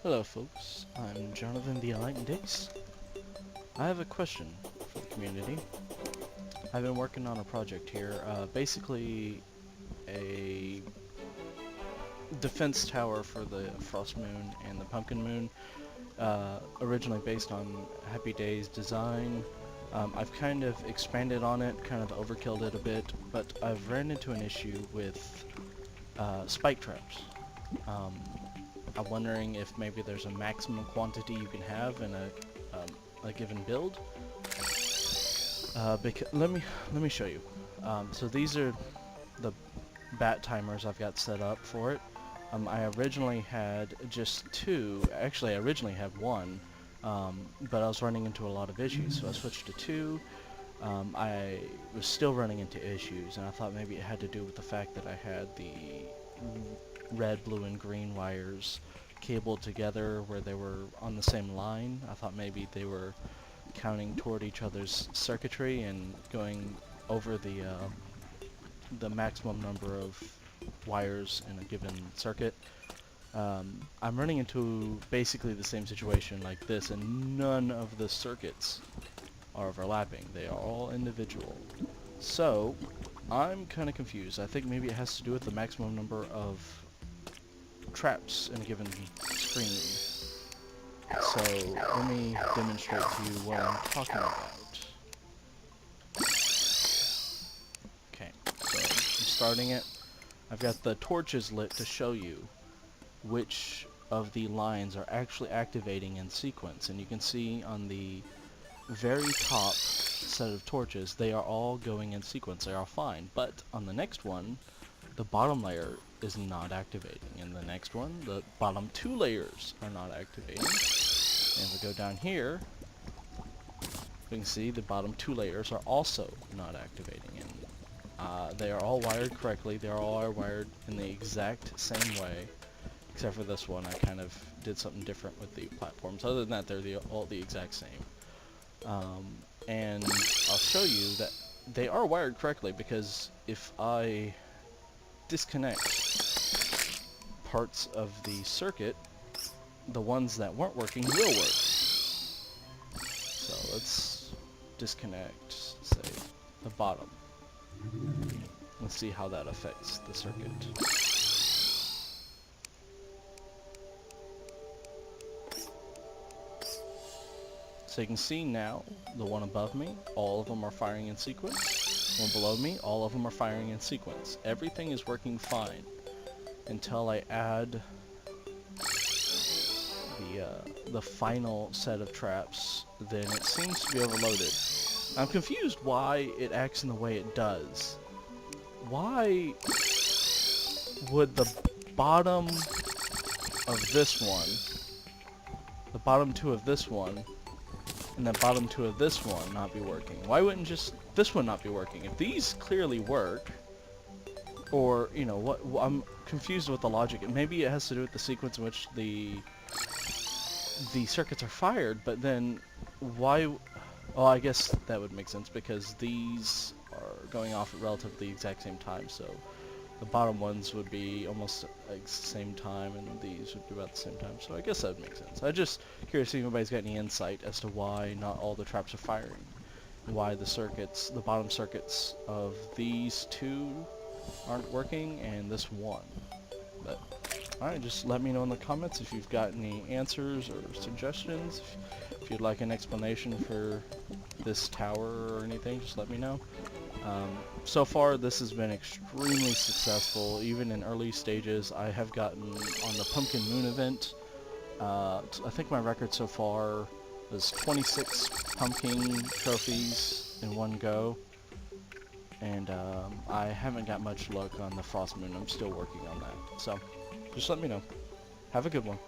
Hello folks, I'm Jonathan the Enlightened Days. I have a question for the community. I've been working on a project here, basically a defense tower for the Frost Moon and the Pumpkin Moon, originally based on HappyDays design. I've kind of expanded on it, kind of overkilled it a bit, but I've ran into an issue with spike traps. I'm wondering if maybe there's a maximum quantity you can have in a given build. Let me show you. So these are the bat timers I've got set up for it. I originally had just two. Actually, I originally had one, but I was running into a lot of issues, so I switched to two. I was still running into issues, and I thought maybe it had to do with the fact that I had the red, blue, and green wires cabled together where they were on the same line. I thought maybe they were counting toward each other's circuitry and going over the maximum number of wires in a given circuit. I'm running into basically the same situation like this, and none of the circuits are overlapping. They are all individual. So I'm kind of confused. I think maybe it has to do with the maximum number of traps in a given screen. So let me demonstrate to you what I'm talking about. Okay, so I'm starting it. I've got the torches lit to show you which of the lines are actually activating in sequence, and you can see on the very top set of torches they are all going in sequence. They are fine, but on the next one the bottom layer is not activating, and the next one the bottom two layers are not activating. And if we go down here, we can see the bottom two layers are also not activating, and they are all wired correctly. They are all wired in the exact same way, except for this one. I kind of did something different with the platforms. Other than that, they're all the exact same. And I'll show you that they are wired correctly, because if I disconnect parts of the circuit, the ones that weren't working will work. So let's disconnect, say, the bottom. Let's see how that affects the circuit. So you can see now, the one above me, all of them are firing in sequence. The one below me, all of them are firing in sequence. Everything is working fine until I add the final set of traps. Then it seems to be overloaded. I'm confused why it acts in the way it does. Why would the bottom of this one, the bottom two of this one, and the bottom two of this one not be working? Why wouldn't just this one not be working? If these clearly work, or, you know, what, I'm confused with the logic. Maybe it has to do with the sequence in which the circuits are fired, but then why? Oh, I guess that would make sense, because these are going off at relatively the exact same time, so the bottom ones would be almost like the same time, and these would be about the same time, so I guess that would make sense. I'm just curious if anybody's got any insight as to why not all the traps are firing, and why the circuits, the bottom circuits of these two aren't working, and this one. But alright, just let me know in the comments if you've got any answers or suggestions. If you'd like an explanation for this tower or anything, just let me know. So far, this has been extremely successful. Even in early stages, I have gotten on the Pumpkin Moon event. I think my record so far was 26 pumpkin trophies in one go. And I haven't got much luck on the Frost Moon. I'm still working on that. So, just let me know. Have a good one.